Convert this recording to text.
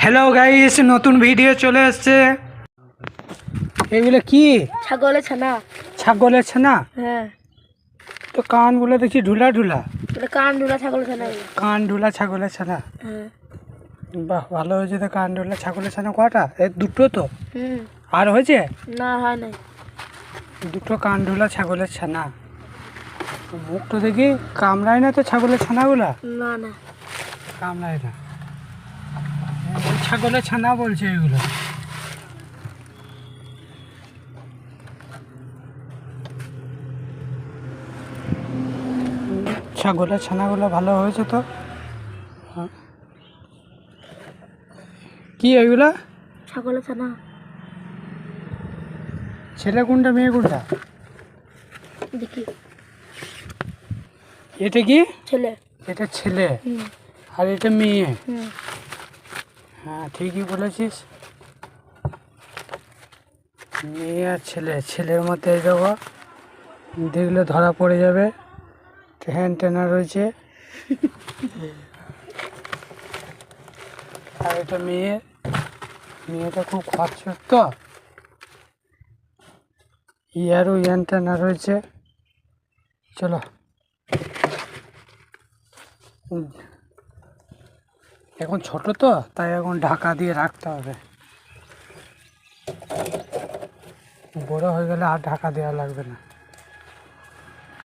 Hello guys, নতুন video চলে এসেছে। এগুলো কি? ছাগলের ছানা। ছাগলের ছানা? হ্যাঁ, তো কানগুলো দেখছি ঢুলা ঢুলা। এটা কান ঢুলা ছাগলের ছানা এগুলো। কান ঢুলা ছাগলের ছানা? হ্যাঁ। বাহ, ভালো হয়েছে তো। কান ঢুলা ছাগলের ছানা কটা? দুটো তো? হুম। আর হয়েছে? না, হয় নাই। দুটো কান ঢুলা ছাগলের ছানা। মুখটা দেখি কামড়ায় না তো ছাগলের ছানাগুলা? না না, কামড়ায় না। ছাগলের ছানা বলছে এগুলো। ছাগলের ছানাগুলো ভালো হয়েছে তো। হ্যাঁ। কি এগুলা? ছাগলের ছানা। ছেলে কোনটা মেয়ে কোনটা? দেখি, এটা কি? ছেলে। এটা ছেলে হুম আর এটা মেয়ে। হুম। হ্যাঁ, ঠিকই বলেছিস। মেয়ে আর ছেলে। ছেলের মধ্যে এই দেখো, দেখলে ধরা পড়ে যাবে। হ্যান্ড টেনা রয়েছে। আর এটা মেয়ে। মেয়েটা খুব খরচর তো, ইয়ারও অ্যান্টেনা রয়েছে। চলো, এখন ছোট তো, তাই এখন ঢাকা দিয়ে রাখতে হবে। বড় হয়ে গেলে আর ঢাকা দেওয়া লাগবে না।